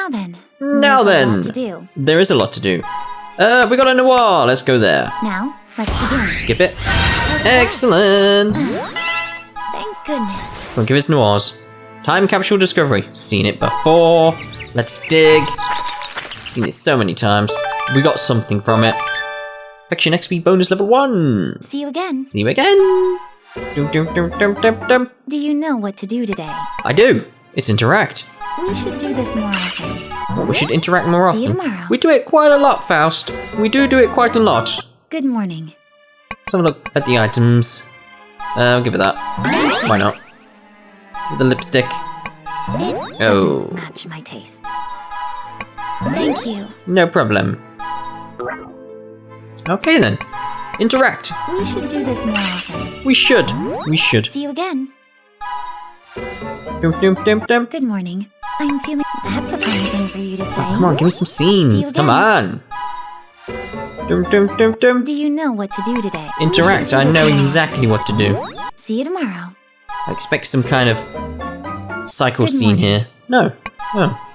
Now then. Now There's a lot then. to do. There is a lot to do. We got a noir. Let's go there. Now, let's begin. Skip it. Excellent. Thank goodness. Don't give us noirs. Time capsule discovery. Seen it before. Let's dig. Seen it so many times. We got something from it. Affection XP bonus level 1. See you again. See you again. Dum, dum, dum, dum, dum, dum. Do you know what to do today? I do. It's interact. We should do this more often. Well, we should interact more often. See you tomorrow. We do it quite a lot, Faust. We do it quite a lot. Good morning. Let's have a look at the items. I'll give it that. Why not? Give the lipstick. It doesn't match my tastes. Thank you. No problem. Okay then. Interact. We should do this more often. We should. We should. See you again. Dum, dum, dum, dum. Good morning. I'm feeling... That's a funny thing for you to say. Come on, give me some scenes. See you Come on. Dum, dum, dum, dum. Do you know what to do today? Interact. I know exactly what to do. See you tomorrow. I expect some kind of cycle Good scene morning. here. No. Oh.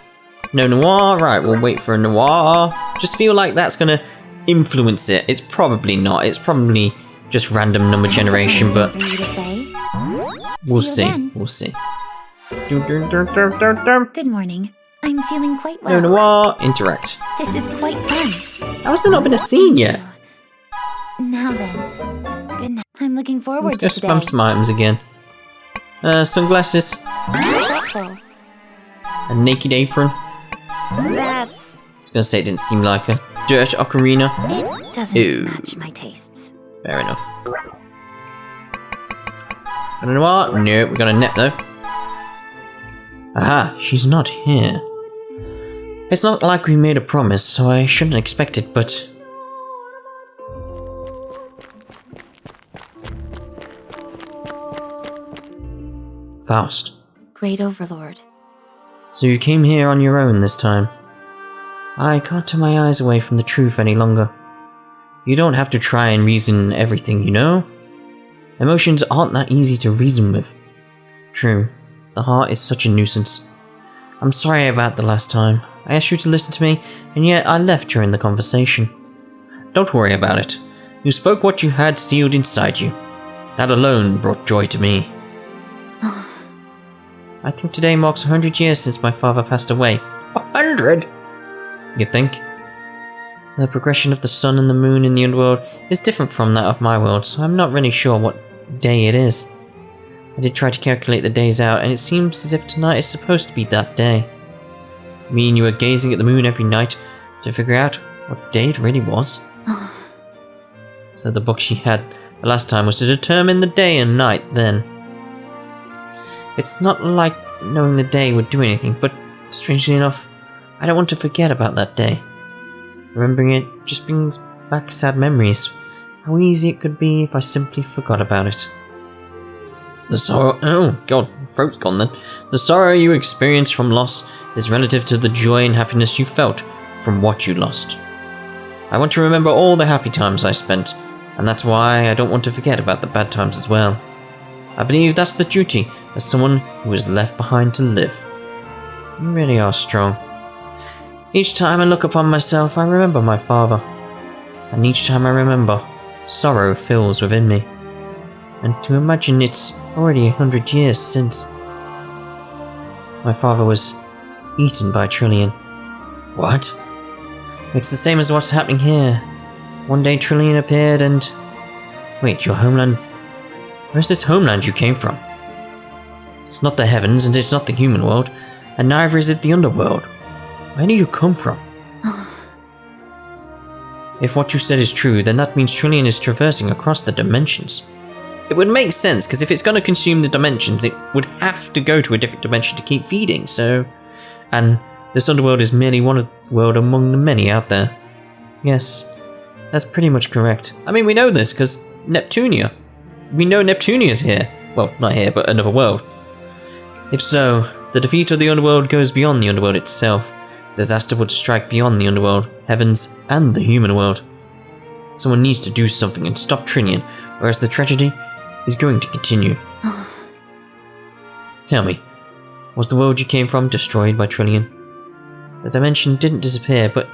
No noir. Right, we'll wait for a noir. Just feel like that's gonna influence it. It's probably not. It's probably just random number generation, but For you to say. we'll See you see. again. We'll see. Dum, dum, dum, dum, dum, dum. Good morning. I'm feeling quite No well. noir. Interact. This is quite fun. How has there not been a scene yet? Now then. Good night. I'm looking forward Let's to go today. spam some items again. Sunglasses. Thoughtful. A naked apron. That's... I was gonna say it didn't seem like a dirt ocarina. It doesn't Ew. match my tastes. Fair enough. Got a noir? No, we got a net though. Aha, she's not here. It's not like we made a promise, so I shouldn't expect it, but... Faust. Great Overlord. So you came here on your own this time. I can't tear my eyes away from the truth any longer. You don't have to try and reason everything, you know? Emotions aren't that easy to reason with. True, the heart is such a nuisance. I'm sorry about the last time. I asked you to listen to me, and yet I left during the conversation. Don't worry about it. You spoke what you had sealed inside you. That alone brought joy to me. I think today marks 100 years since my father passed away. 100? You think? The progression of the sun and the moon in the Underworld is different from that of my world, so I'm not really sure what day it is. I did try to calculate the days out, and it seems as if tonight is supposed to be that day. You mean you were gazing at the moon every night to figure out what day it really was? So the book she had the last time was to determine the day and night then. It's not like knowing the day would do anything, but strangely enough, I don't want to forget about that day. Remembering it just brings back sad memories. How easy it could be if I simply forgot about it. The sorrow... Oh, God, throat's gone then. The sorrow you experience from loss is relative to the joy and happiness you felt from what you lost. I want to remember all the happy times I spent, and that's why I don't want to forget about the bad times as well. I believe that's the duty as someone who is left behind to live. You really are strong. Each time I look upon myself, I remember my father. And each time I remember, sorrow fills within me. And to imagine it's already 100 years since my father was eaten by Trillian. What? It's the same as what's happening here. One day Trillian appeared and... Wait, your homeland... Where's this homeland you came from? It's not the heavens and it's not the human world, and neither is it the underworld. Where do you come from? If what you said is true, then that means Trillian is traversing across the dimensions. It would make sense, because if it's going to consume the dimensions, it would have to go to a different dimension to keep feeding, so... And this underworld is merely one world among the many out there. Yes, that's pretty much correct. I mean, we know this, because Neptunia. We know Neptunia's here. Well, not here, but another world. If so, the defeat of the underworld goes beyond the underworld itself. Disaster would strike beyond the underworld, heavens, and the human world. Someone needs to do something and stop Trillian, or else the tragedy is going to continue. Tell me, was the world you came from destroyed by Trillian? The dimension didn't disappear, but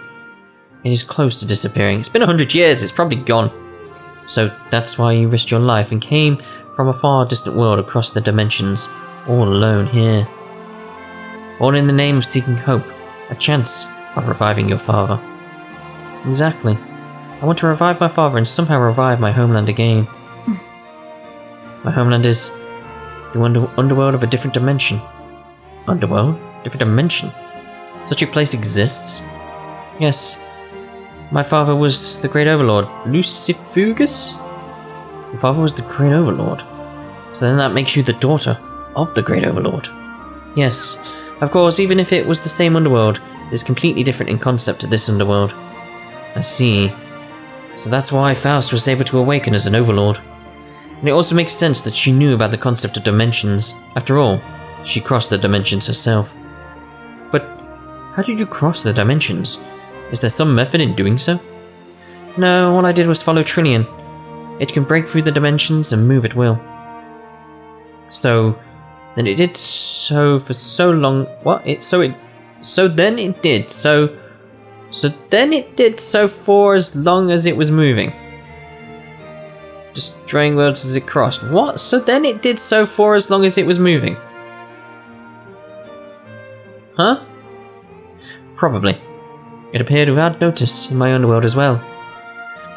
it is close to disappearing. It's been 100 years, it's probably gone. So that's why you risked your life and came from a far distant world across the dimensions, all alone here. All in the name of seeking hope, a chance of reviving your father. Exactly. I want to revive my father and somehow revive my homeland again. My homeland is the underworld of a different dimension. Underworld? Different dimension? Such a place exists? Yes. My father was the Great Overlord, Lucifugus? Your father was the Great Overlord. So then that makes you the daughter of the Great Overlord. Yes. Of course, even if it was the same underworld, it is completely different in concept to this underworld. I see. So that's why Faust was able to awaken as an overlord. And it also makes sense that she knew about the concept of dimensions. After all, she crossed the dimensions herself. But how did you cross the dimensions? Is there some method in doing so? No, all I did was follow Trillian. It can break through the dimensions and move at will. So then it did so for so long. What? So then it did so for as long as it was moving. Destroying worlds as it crossed. What? So then it did so for as long as it was moving. Huh? Probably. It appeared without notice in my underworld as well.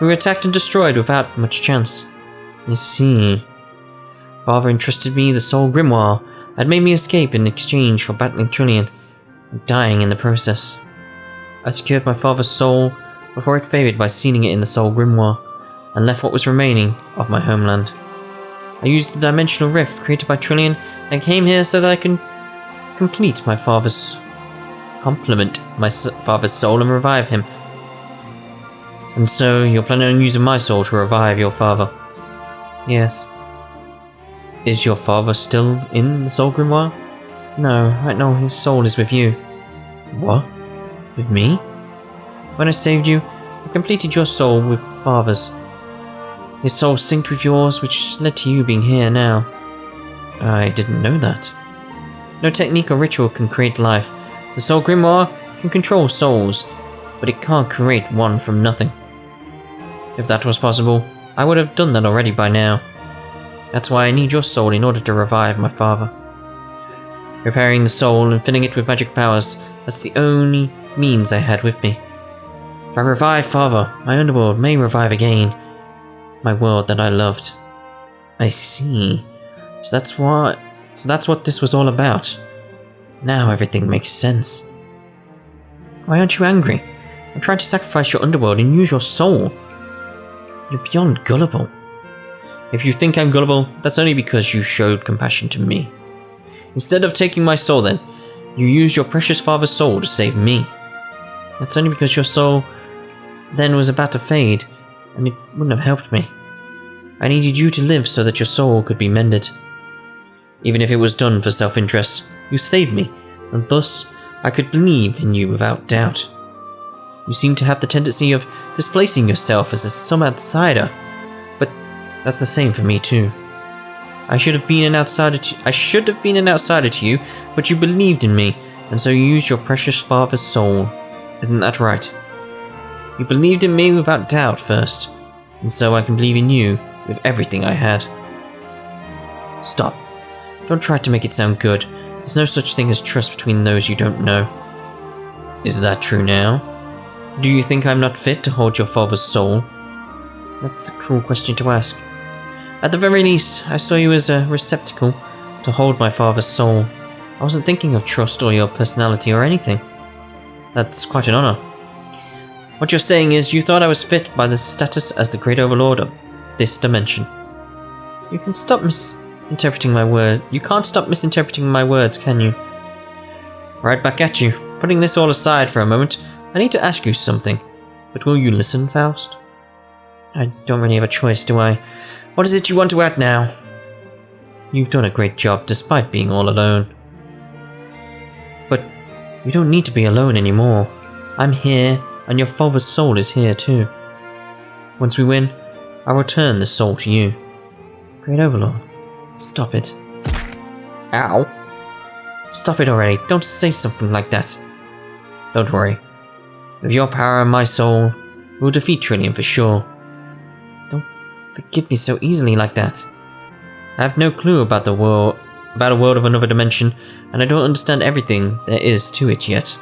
We were attacked and destroyed without much chance. I see. Father entrusted me the soul grimoire and made me escape in exchange for battling Trillian and dying in the process. I secured my father's soul before it faded by sealing it in the soul grimoire and left what was remaining of my homeland. I used the dimensional rift created by Trillian and came here so that I can complement my father's soul and revive him. And so you're planning on using my soul to revive your father? Yes. Is your father still in the soul grimoire? No, right now his soul is with you. What? With me? When I saved you, I completed your soul with father's. His soul synced with yours, which led to you being here now. I didn't know that. No technique or ritual can create life. The soul grimoire can control souls, but it can't create one from nothing. If that was possible, I would have done that already by now. That's why I need your soul in order to revive my father. Repairing the soul and filling it with magic powers, that's the only means I had with me. If I revive father, my underworld may revive again. My world that I loved. I see. So that's what this was all about. Now everything makes sense. Why aren't you angry? I'm trying to sacrifice your underworld and use your soul. You're beyond gullible. If you think I'm gullible, that's only because you showed compassion to me. Instead of taking my soul then, you used your precious father's soul to save me. That's only because your soul then was about to fade, and it wouldn't have helped me. I needed you to live so that your soul could be mended. Even if it was done for self-interest, you saved me, and thus I could believe in you without doubt. You seem to have the tendency of displacing yourself as some outsider, but that's the same for me too. I should have been an outsider to you, but you believed in me, and so you used your precious father's soul. Isn't that right? You believed in me without doubt first, and so I can believe in you with everything I had. Stop. Don't try to make it sound good. There's no such thing as trust between those you don't know. Is that true now? Do you think I'm not fit to hold your father's soul? That's a cruel question to ask. At the very least, I saw you as a receptacle to hold my father's soul. I wasn't thinking of trust or your personality or anything. That's quite an honor. What you're saying is you thought I was fit by the status as the Great Overlord of this dimension. You can stop misinterpreting my word. You can't stop misinterpreting my words, can you? Right back at you. Putting this all aside for a moment, I need to ask you something. But will you listen, Faust? I don't really have a choice, do I? What is it you want to add now? You've done a great job despite being all alone. But you don't need to be alone anymore. I'm here, and your father's soul is here too. Once we win, I'll return the soul to you. Great Overlord, stop it. Ow. Stop it already, don't say something like that. Don't worry. With your power and my soul, we'll defeat Trillium for sure. Don't forgive me so easily like that. I have no clue about a world of another dimension, and I don't understand everything there is to it yet.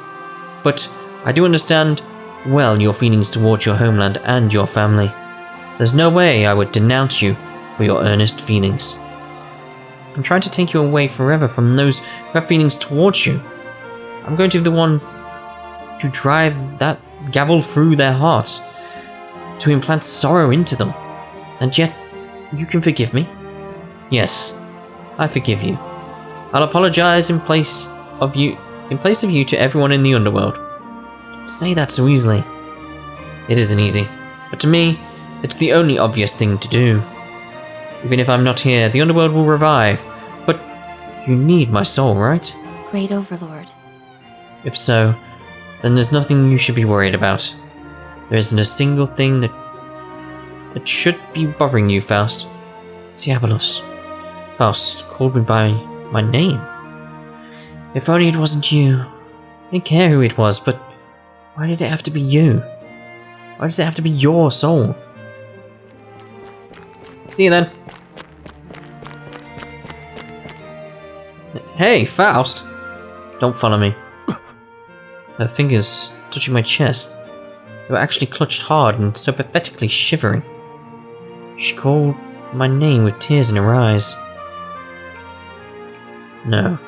But I do understand well your feelings towards your homeland and your family. There's no way I would denounce you for your earnest feelings. I'm trying to take you away forever from those who have feelings towards you. I'm going to be the one to drive that gavel through their hearts, to implant sorrow into them. And yet, you can forgive me? Yes, I forgive you. I'll apologize in place of you to everyone in the Underworld. Don't say that so easily. It isn't easy, but to me, it's the only obvious thing to do. Even if I'm not here, the Underworld will revive. But you need my soul, right? Great Overlord. If so, then there's nothing you should be worried about. There isn't a single thing that should be bothering you, Faust. Zeabolos. Faust called me by my name. If only it wasn't you. I didn't care who it was, but why did it have to be you? Why does it have to be your soul? See you then. Hey, Faust! Don't follow me. Her fingers touching my chest. They were actually clutched hard and so pathetically shivering. She called my name with tears in her eyes. No.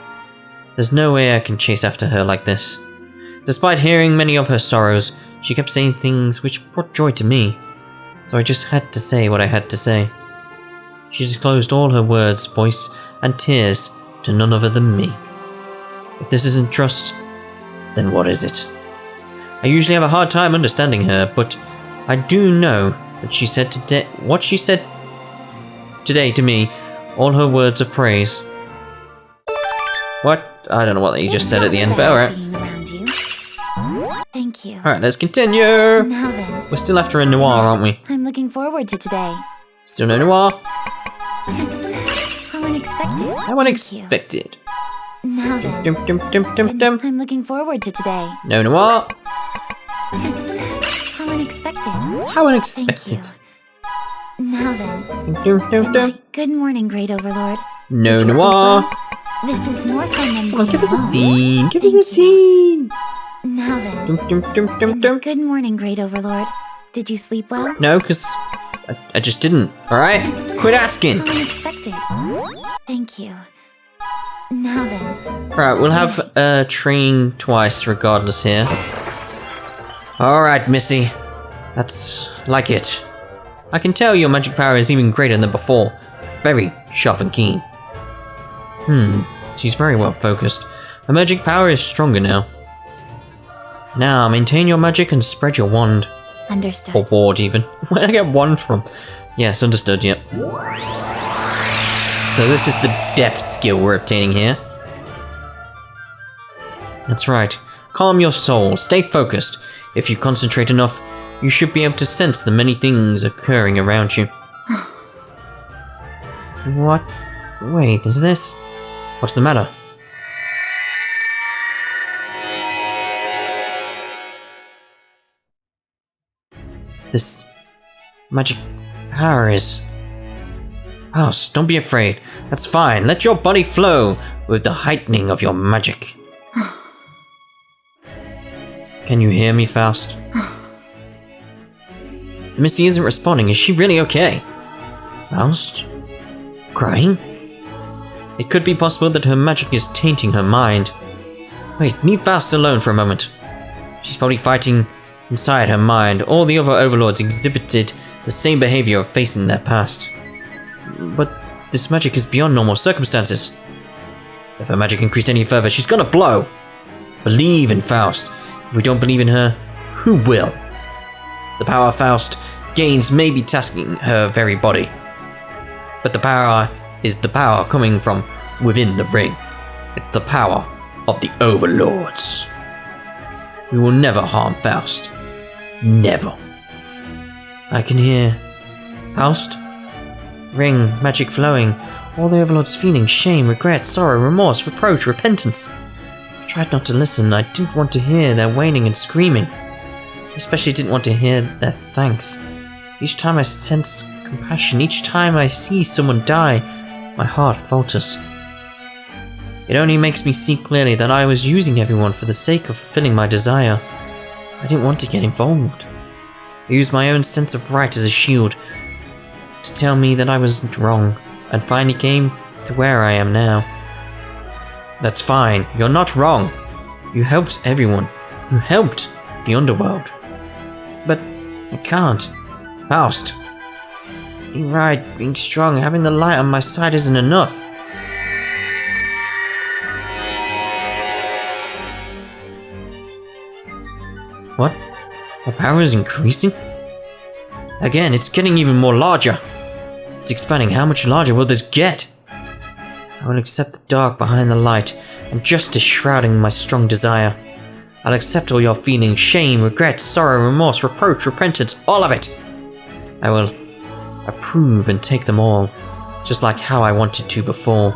There's no way I can chase after her like this. Despite hearing many of her sorrows, she kept saying things which brought joy to me. So I just had to say what I had to say. She disclosed all her words, voice, and tears to none other than me. If this isn't trust, then what is it? I usually have a hard time understanding her, but I do know that she said today what she said today to me, all her words of praise. What? I don't know what you just said at the end, but alright. Thank you. Alright, let's continue. Now then. We're still after a noir, aren't we? I'm looking forward to today. Still no noir. How unexpected. How unexpected. Now then. Dum, dum, dum, dum, dum. I'm looking forward to today. No noir. How unexpected. How unexpected. Thank you. Now then. Dum, dum, dum. Good morning, Great Overlord. No Did you sleep noir. well? This is more fun than Come on, being give us a alone. scene. Give us Thank a scene. Now then. Dum, dum, dum, dum, dum. Good morning, Great Overlord. Did you sleep well? No, because I just didn't. Alright? Quit asking. How unexpected. Thank you. Now then. Right, we'll have train twice regardless here. Alright, Missy. That's like it. I can tell your magic power is even greater than before. Very sharp and keen. She's very well focused. Her magic power is stronger now. Now, maintain your magic and spread your wand. Understood. Or ward, even. Where did I get wand from? Yes, understood, yep. So this is the death skill we're obtaining here. That's right. Calm your soul. Stay focused. If you concentrate enough, you should be able to sense the many things occurring around you. What? Wait, is this? What's the matter? This magic power is... Faust, don't be afraid. That's fine. Let your body flow with the heightening of your magic. Can you hear me, Faust? The Missy isn't responding. Is she really okay? Faust? Crying? It could be possible that her magic is tainting her mind. Wait, leave Faust alone for a moment. She's probably fighting inside her mind. All the other overlords exhibited the same behavior of facing their past. But this magic is beyond normal circumstances. If her magic increased any further, she's gonna blow. Believe in Faust. If we don't believe in her, who will? The power Faust gains may be tasking her very body. But the power is the power coming from within the ring. It's the power of the overlords. We will never harm Faust. Never. I can hear Faust. Ring, magic flowing. All the overlords feeling shame, regret, sorrow, remorse, reproach, repentance. tried not to listen. I didn't want to hear their whining and screaming. I especially didn't want to hear their thanks. Each time I sense compassion, each time I see someone die, my heart falters. It only makes me see clearly that I was using everyone for the sake of fulfilling my desire. I didn't want to get involved. I used my own sense of right as a shield to tell me that I was wrong, and finally came to where I am now. That's fine, you're not wrong. You helped everyone. You helped the Underworld. But I can't. Faust. You're right, being strong, having the light on my side isn't enough. What? My power is increasing? Again, it's getting even more larger. It's expanding. How much larger will this get? I will accept the dark behind the light, and justice shrouding my strong desire. I'll accept all your feelings, shame, regret, sorrow, remorse, reproach, repentance, all of it. I will approve and take them all, just like how I wanted to before.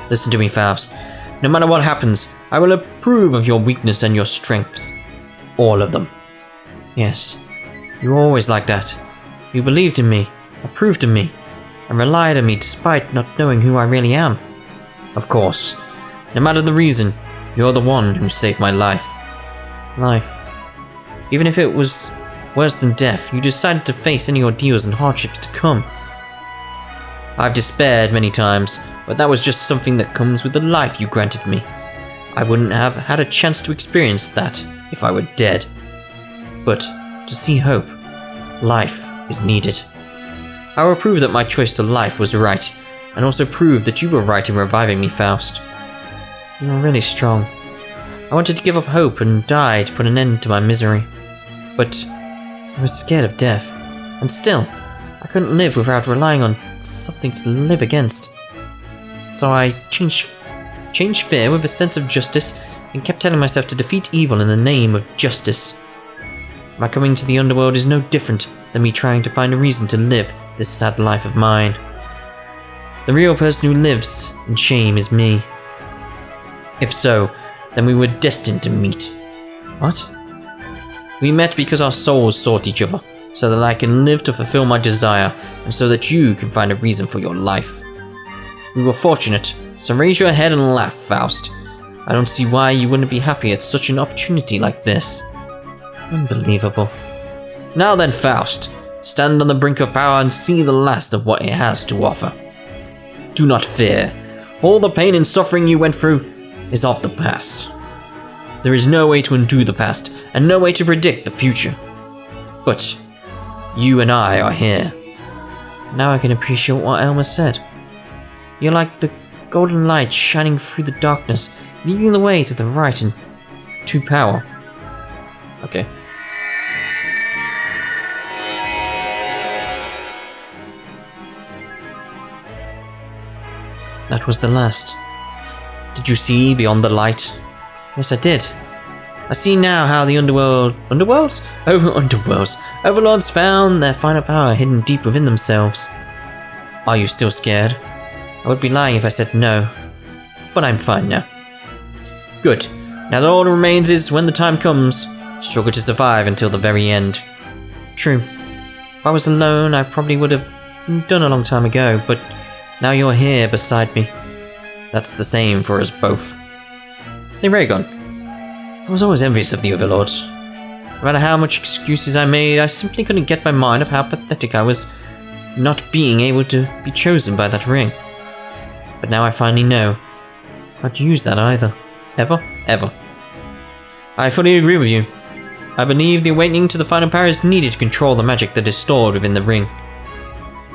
Listen to me, Faust. No matter what happens, I will approve of your weakness and your strengths. All of them. Yes, you were always like that. You believed in me, approved of me, and relied on me despite not knowing who I really am. Of course, no matter the reason, you're the one who saved my life. Even if it was worse than death, you decided to face any ordeals and hardships to come. I've despaired many times, but that was just something that comes with the life you granted me. I wouldn't have had a chance to experience that if I were dead. But to see hope, life is needed. I will prove that my choice to life was right, and also prove that you were right in reviving me, Faust. You are really strong. I wanted to give up hope and die to put an end to my misery. But I was scared of death, and still, I couldn't live without relying on something to live against. So I changed fear with a sense of justice and kept telling myself to defeat evil in the name of justice. My coming to the Underworld is no different than me trying to find a reason to live this sad life of mine. The real person who lives in shame is me. If so, then we were destined to meet. What? We met because our souls sought each other, so that I can live to fulfill my desire, and so that you can find a reason for your life. We were fortunate, so raise your head and laugh, Faust. I don't see why you wouldn't be happy at such an opportunity like this. Unbelievable. Now then, Faust, stand on the brink of power and see the last of what it has to offer. Do not fear. All the pain and suffering you went through is of the past. There is no way to undo the past, and no way to predict the future. But you and I are here. Now I can appreciate what Elmer said. You're like the golden light shining through the darkness, leading the way to the right and to power. Okay. That was the last. Did you see beyond the light? Yes, I did. I see now how the Underworlds? Overlords found their final power hidden deep within themselves. Are you still scared? I would be lying if I said no. But I'm fine now. Good. Now all that remains is, when the time comes, struggle to survive until the very end. True. If I was alone, I probably would have been done a long time ago, but now you're here beside me. That's the same for us both. Say, Raygon, I was always envious of the Overlords. No matter how much excuses I made, I simply couldn't get my mind of how pathetic I was not being able to be chosen by that ring. But now I finally know. Can't use that either. Ever. I fully agree with you. I believe the awakening to the final power is needed to control the magic that is stored within the ring.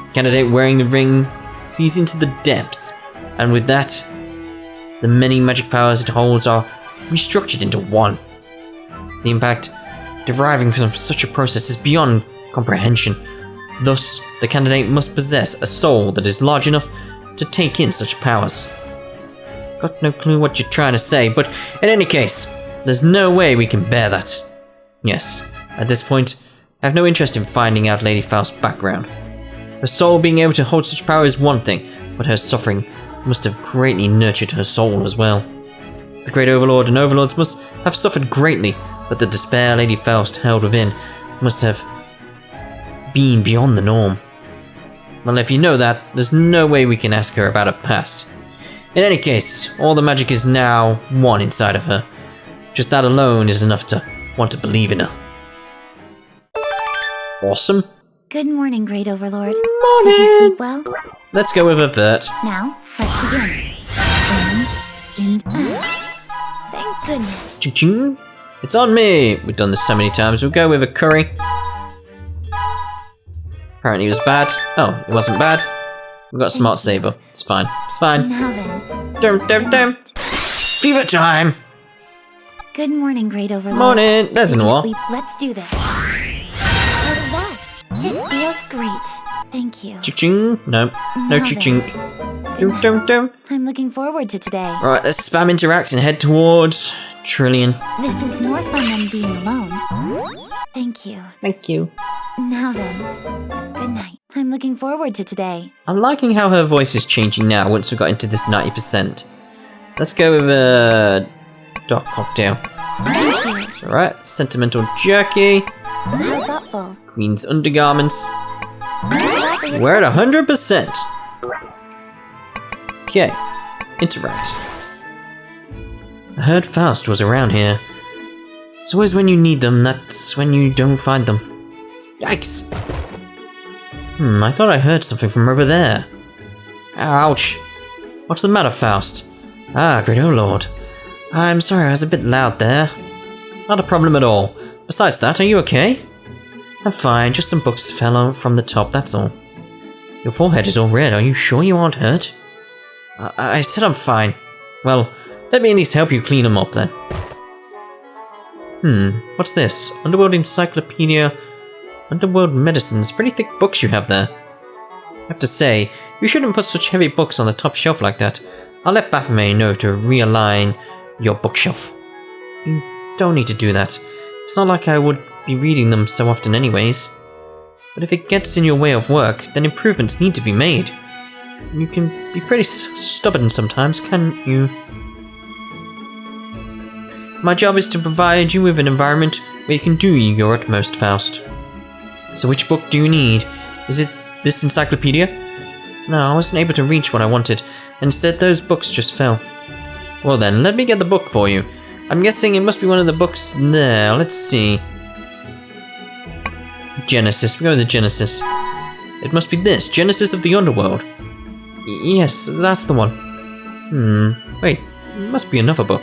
The candidate wearing the ring sees into the depths, and with that, the many magic powers it holds are restructured into one. The impact deriving from such a process is beyond comprehension. Thus, the candidate must possess a soul that is large enough to take in such powers. Got no clue what you're trying to say, but in any case, there's no way we can bear that. Yes, at this point, I have no interest in finding out Lady Faust's background. Her soul being able to hold such power is one thing, but her suffering must have greatly nurtured her soul as well. The Great Overlord and Overlords must have suffered greatly, but the despair Lady Faust held within must have been beyond the norm. Well, if you know that, there's no way we can ask her about her past. In any case, all the magic is now one inside of her. Just that alone is enough to want to believe in her. Awesome. Good morning, Great Overlord. Morning. Did you sleep well? Let's go with Avert. Now, let's begin. Thank goodness. Ching-ching. It's on me. We've done this so many times. We'll go with a curry. Apparently it was bad. Oh, it wasn't bad. We've got a smart saver. It's fine. It's fine. Now then. Dum. Fever time. Good morning, Great Overlord. Morning. There's an Did you wall. sleep? Let's do this. How was that? It feels great. Thank you. Ching-ching. No. No Now ching-ching. Good night. Dum. I'm looking forward to today. Right, let's spam interact and head towards Trillion. This is more fun than being alone. Thank you. Thank you. Now then. Good night. I'm looking forward to today. I'm liking how her voice is changing now once we got into this 90%. Let's go with a dark cocktail. Thank you. It's alright. Sentimental jerky. How thoughtful. Queen's undergarments. Gladly We're at accepted. 100%. Okay. Interact. I heard Faust was around here. It's always when you need them, that's when you don't find them. Yikes. I thought I heard something from over there. Ouch. What's the matter, Faust? Ah, Great Overlord. I'm sorry I was a bit loud there. Not a problem at all. Besides that, are you okay? I'm fine, just some books fell out from the top, that's all. Your forehead is all red, are you sure you aren't hurt? I said I'm fine. Well, let me at least help you clean them up then. What's this? Underworld Encyclopedia, Underworld Medicines. Pretty thick books you have there. I have to say, you shouldn't put such heavy books on the top shelf like that. I'll let Baphomet know to realign your bookshelf. You don't need to do that. It's not like I would be reading them so often anyways. But if it gets in your way of work, then improvements need to be made. You can be pretty stubborn sometimes, can't you? My job is to provide you with an environment where you can do your utmost, Faust. So which book do you need? Is it this encyclopedia? No, I wasn't able to reach what I wanted. Instead, those books just fell. Well then, let me get the book for you. I'm guessing it must be one of the books there. Let's see. Genesis. We go with the Genesis. It must be this. Genesis of the Underworld. Yes, that's the one. Wait. It must be another book.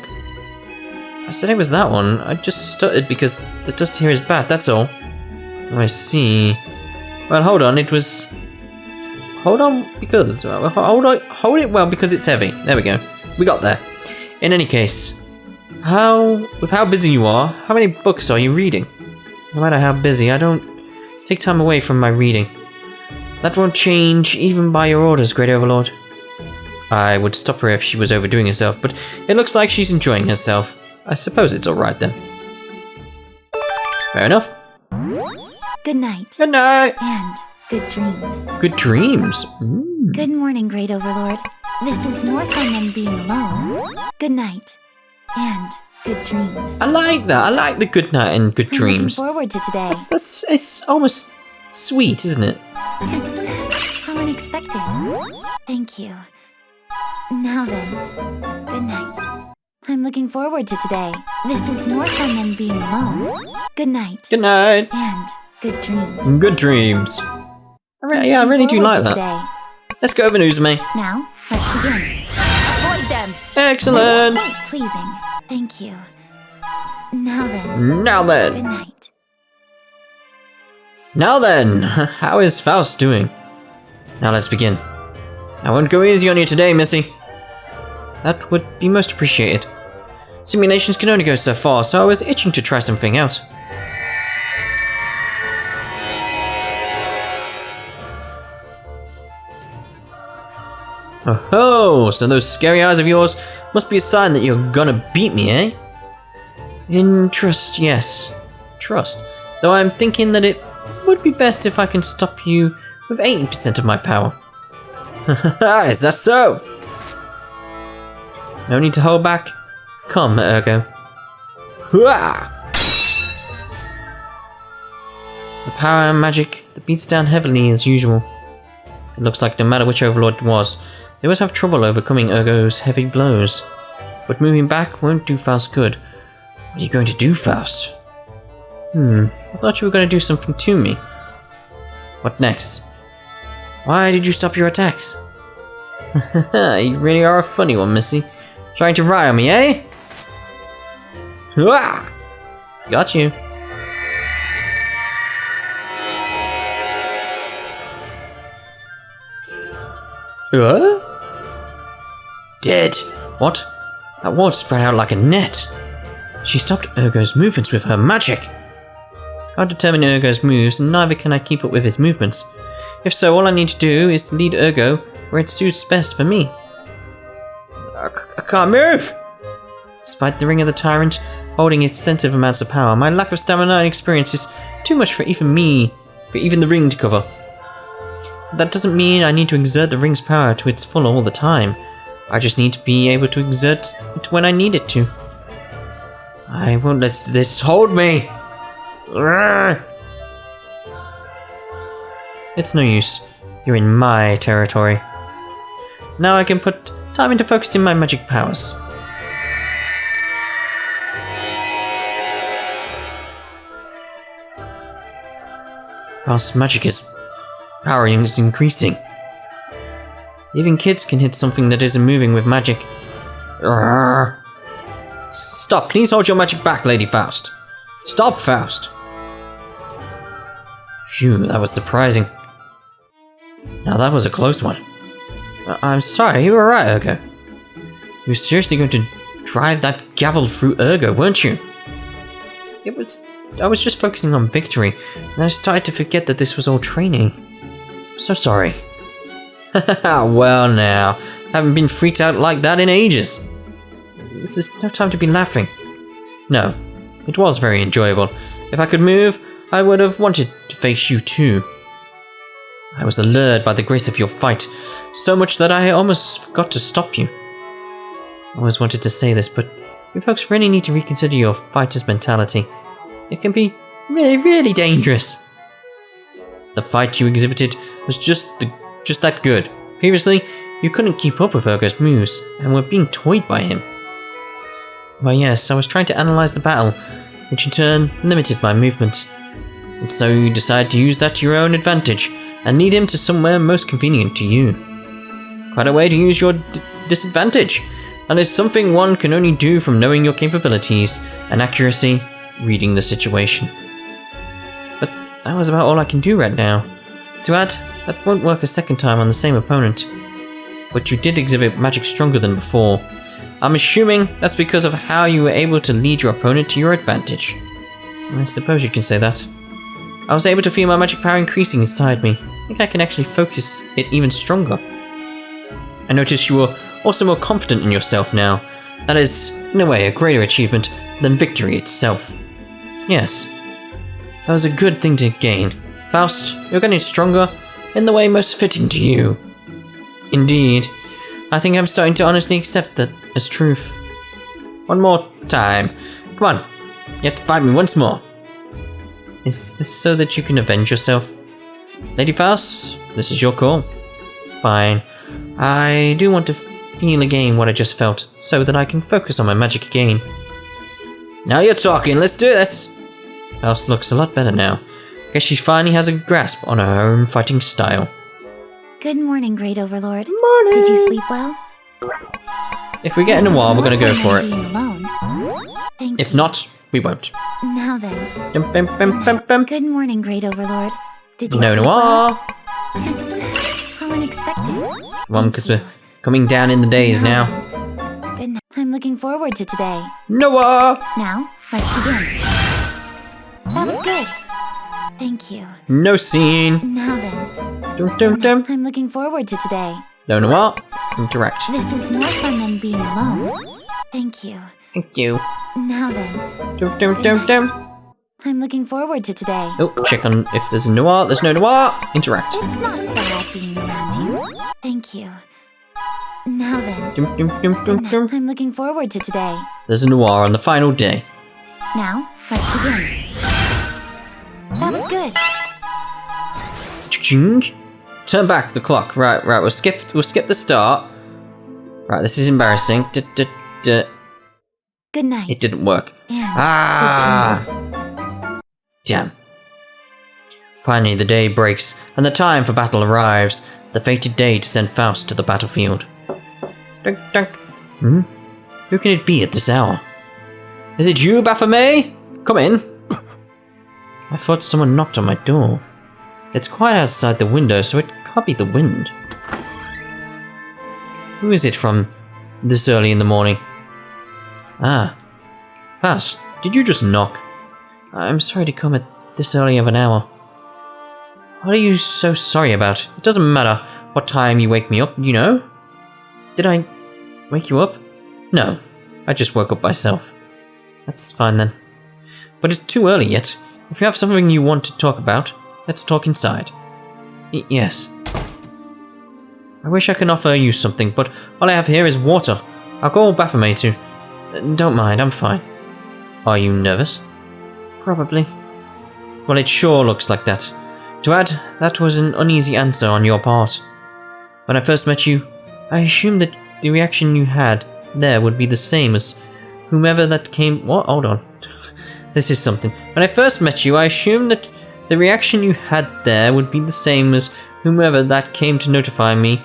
I said it was that one. I just stuttered because the dust here is bad, that's all. I see. Well, hold on. It was... Hold on, because... Hold it well, because it's heavy. There we go. We got there. In any case, with how busy you are, how many books are you reading? No matter how busy, I don't take time away from my reading. That won't change, even by your orders, Great Overlord. I would stop her if she was overdoing herself, but it looks like she's enjoying herself. I suppose it's alright then. Fair enough. Good night. Good night. And good dreams. Good dreams. Good morning, Great Overlord. This is more fun than being alone. Good night. And good dreams. I like that. I like the good night and good dreams. I'm looking forward to today. It's almost sweet, isn't it? How unexpected. Thank you. Now then, good night. I'm looking forward to today. This is more fun than being alone. Good night. Good night. And good dreams. Good dreams. I really do like that. Today. Let's go over Uzume. Now, let's begin. Avoid them. Excellent. Quite pleasing. Thank you. Now then. Now Good then. night. Now then. How is Faust doing? Now let's begin. I won't go easy on you today, Missy. That would be most appreciated. Simulations can only go so far, so I was itching to try something out. Oh, so those scary eyes of yours must be a sign that you're gonna beat me, eh? Interest, yes. Trust. Though I'm thinking that it would be best if I can stop you with 80% of my power. Is that so? No need to hold back. Come, Ergo. Hooah! The power and magic that beats down heavily as usual. It looks like no matter which overlord it was, they always have trouble overcoming Ergo's heavy blows. But moving back won't do Faust good. What are you going to do, Faust? I thought you were going to do something to me. What next? Why did you stop your attacks? You really are a funny one, Missy. Trying to rile me, eh? Hooah! Got you. Dead. What? That ward spread out like a net. She stopped Ergo's movements with her magic. Can't determine Ergo's moves, and neither can I keep up with his movements. If so, all I need to do is to lead Ergo where it suits best for me. I can't move! Despite the ring of the tyrant holding extensive amounts of power, my lack of stamina and experience is too much for even the ring to cover. That doesn't mean I need to exert the ring's power to its full all the time. I just need to be able to exert it when I need it to. I won't let this hold me! It's no use. You're in my territory. Now I can put time into focusing my magic powers. Faust's magic power is increasing. Even kids can hit something that isn't moving with magic. Stop, please hold your magic back, Lady Faust. Stop, Faust. Phew, that was surprising. Now that was a close one. I'm sorry, you were right, Ergo. You were seriously going to drive that gavel through Ergo, weren't you? I was just focusing on victory, and I started to forget that this was all training. I'm so sorry. Well now, haven't been freaked out like that in ages. This is no time to be laughing. No, it was very enjoyable. If I could move, I would have wanted to face you too. I was allured by the grace of your fight, so much that I almost forgot to stop you. I always wanted to say this, but you folks really need to reconsider your fighter's mentality. It can be really, really dangerous. The fight you exhibited was just that good. Previously, you couldn't keep up with Ergo's moves, and were being toyed by him. Why yes, I was trying to analyze the battle, which in turn limited my movement. And so you decided to use that to your own advantage, and lead him to somewhere most convenient to you. Quite a way to use your disadvantage, and is something one can only do from knowing your capabilities and accuracy, reading the situation. But that was about all I can do right now. To add, that won't work a second time on the same opponent. But you did exhibit magic stronger than before. I'm assuming that's because of how you were able to lead your opponent to your advantage. I suppose you can say that. I was able to feel my magic power increasing inside me. I think I can actually focus it even stronger. I noticed you were also more confident in yourself now. That is, in a way, a greater achievement than victory itself. Yes, that was a good thing to gain. Faust, you're getting stronger in the way most fitting to you. Indeed, I think I'm starting to honestly accept that as truth. One more time. Come on, you have to fight me once more. Is this so that you can avenge yourself? Lady Faust, this is your call. Fine. I do want to feel again what I just felt, so that I can focus on my magic again. Now you're talking, let's do this! Faust looks a lot better now. I guess she finally has a grasp on her own fighting style. Good morning, Great Overlord. Morning! Did you sleep well? If we get in a while, we're gonna go for it. Being alone. Thank If you. not, we won't. Now then. Dum, bum, bum, bum, bum. Good morning, Great Overlord. Did you No sleep noir! well? How unexpected. One, because we're coming down in the days now. Good night. I'm looking forward to today. Noir! Now, let's begin. That was good. Thank you. No scene. Now then. Dum, dum, dum. I'm looking forward to today. No noir. Interact. This is more fun than being alone. Thank you. Thank you. Now then. Dum, dum, dum, dum. I'm looking forward to today. Oh, check on if there's a noir. There's no noir. Interact. It's not bad being around you. Thank you. Now then, Dum, dum, dum, dum, dum. I'm looking forward to today. There's a noir on the final day. Now, let's begin. That was good. Ching. Turn back the clock. Right. We'll skip the start. Right, this is embarrassing. Good night. It didn't work. And Ah! good dreams. Damn. Finally, the day breaks, and the time for battle arrives. The fated day to send Faust to the battlefield. Dunk, dunk. Who can it be at this hour? Is it you, Baphomet? Come in. I thought someone knocked on my door. It's quiet outside the window, so it can't be the wind. Who is it from this early in the morning? Ah. Faust, did you just knock? I'm sorry to come at this early of an hour. What are you so sorry about? It doesn't matter what time you wake me up, you know? Did I wake you up? No, I just woke up myself. That's fine then. But it's too early yet. If you have something you want to talk about, let's talk inside. Yes. I wish I can offer you something, but all I have here is water. I'll call Baphomet too. Don't mind, I'm fine. Are you nervous? Probably. Well, it sure looks like that. To add, that was an uneasy answer on your part. When I first met you, I assumed that the reaction you had there would be the same as whomever that came— What? Hold on. This is something. When I first met you, I assumed that the reaction you had there would be the same as whomever that came to notify me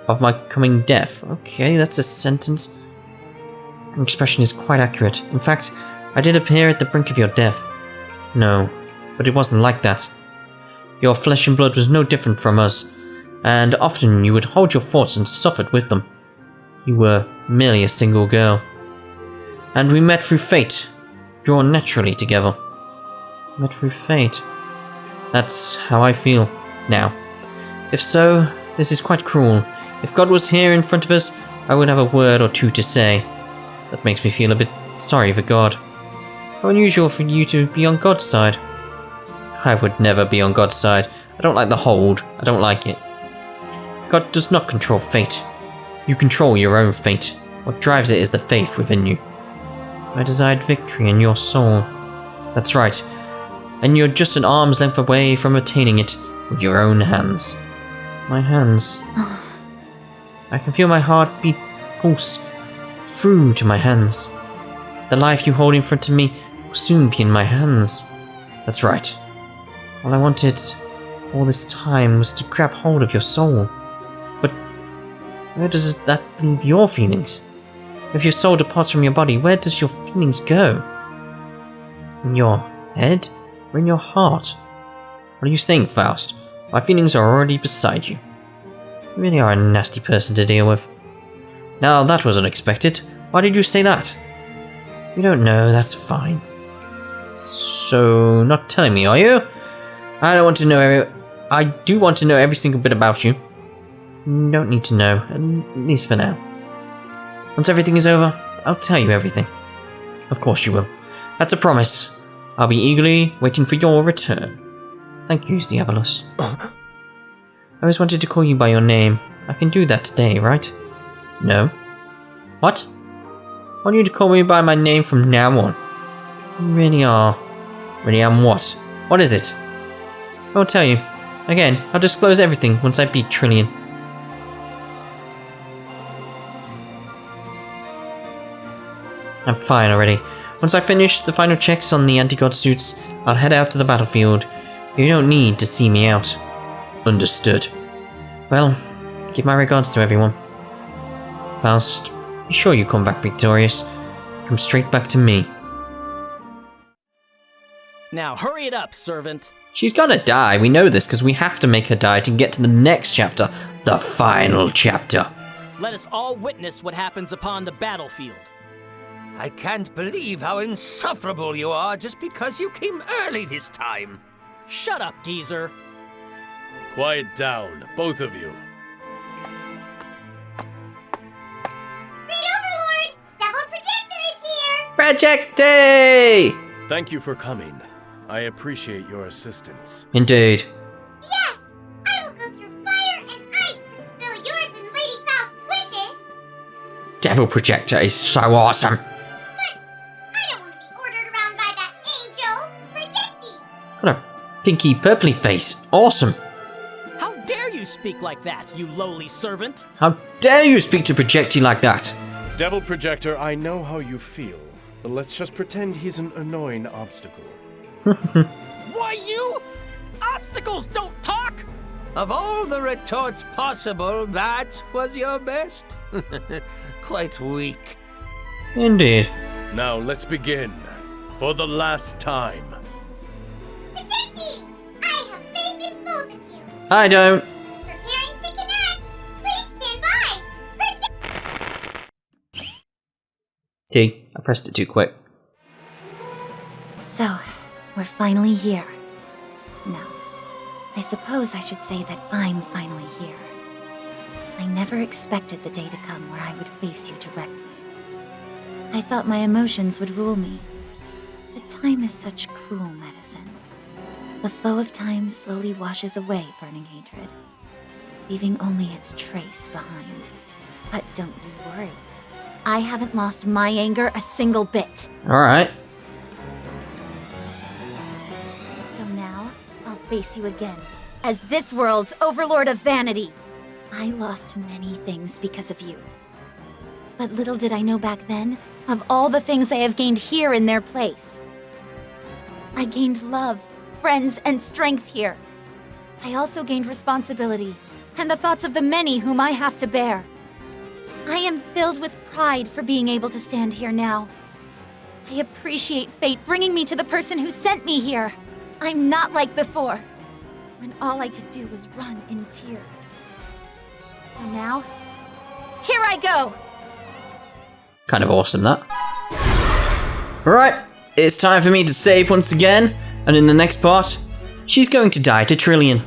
of my coming death. Okay, that's a sentence. Your expression is quite accurate. In fact, I did appear at the brink of your death. No, but it wasn't like that. Your flesh and blood was no different from us, and often you would hold your thoughts and suffered with them. You were merely a single girl. And we met through fate, drawn naturally together. Met through fate. That's how I feel now. If so, this is quite cruel. If God was here in front of us, I would have a word or two to say. That makes me feel a bit sorry for God. How unusual for you to be on God's side. I would never be on God's side. I don't like the hold. I don't like it. God does not control fate. You control your own fate. What drives it is the faith within you. I desired victory in your soul. That's right. And you're just an arm's length away from attaining it with your own hands. My hands. I can feel my heart beat pulse through to my hands. The life you hold in front of me will soon be in my hands. That's right. All I wanted all this time was to grab hold of your soul. But where does that leave your feelings? If your soul departs from your body, where does your feelings go? In your head or in your heart? What are you saying, Faust? My feelings are already beside you. You really are a nasty person to deal with. Now that was unexpected. Why did you say that? You don't know, that's fine. So, not telling me, are you? I don't want to know I do want to know every single bit about you. You don't need to know, at least for now. Once everything is over, I'll tell you everything. Of course you will. That's a promise. I'll be eagerly waiting for your return. Thank you, Zeabolos. I always wanted to call you by your name. I can do that today, right? No. What? I want you to call me by my name from now on. You really are. Really am what? What is it? I'll tell you. Again, I'll disclose everything once I beat Trillian. I'm fine already. Once I finish the final checks on the anti-god suits, I'll head out to the battlefield. You don't need to see me out. Understood. Well, give my regards to everyone. Faust, be sure you come back victorious. Come straight back to me. Now hurry it up, servant. She's gonna die, we know this, because we have to make her die to get to the next chapter. The final chapter. Let us all witness what happens upon the battlefield. I can't believe how insufferable you are just because you came early this time. Shut up, geezer. Quiet down, both of you. Great Overlord! Double Projector is here! Project Day! Thank you for coming. I appreciate your assistance. Indeed. Yes! I will go through fire and ice to fulfill yours and Lady Faust's Devil Projector is so awesome. I don't want to be ordered around by that angel, Projecti. Got a pinky purpley face. Awesome. How dare you speak like that, you lowly servant? How dare you speak to Projecti like that? Devil Projector, I know how you feel, but let's just pretend he's an annoying obstacle. Why you? Obstacles don't talk! Of all the retorts possible, that was your best? Quite weak. Indeed. Now let's begin. For the last time. Projecti! I have faith in both of you. I don't. Preparing to connect. Please stand by. T, I pressed it too quick. So, we're finally here. No, I suppose I should say that I'm finally here. I never expected the day to come where I would face you directly. I thought my emotions would rule me. But time is such cruel medicine. The flow of time slowly washes away burning hatred, leaving only its trace behind. But don't you worry. I haven't lost my anger a single bit. Alright. So now, I'll face you again, as this world's Overlord of Vanity. I lost many things because of you. But little did I know back then of all the things I have gained here in their place. I gained love, friends, and strength here. I also gained responsibility, and the thoughts of the many whom I have to bear. I am filled with pride for being able to stand here now. I appreciate fate bringing me to the person who sent me here. I'm not like before, when all I could do was run in tears. So now, here I go! Kind of awesome, that. Alright, it's time for me to save once again, and in the next part, she's going to die to Trillian.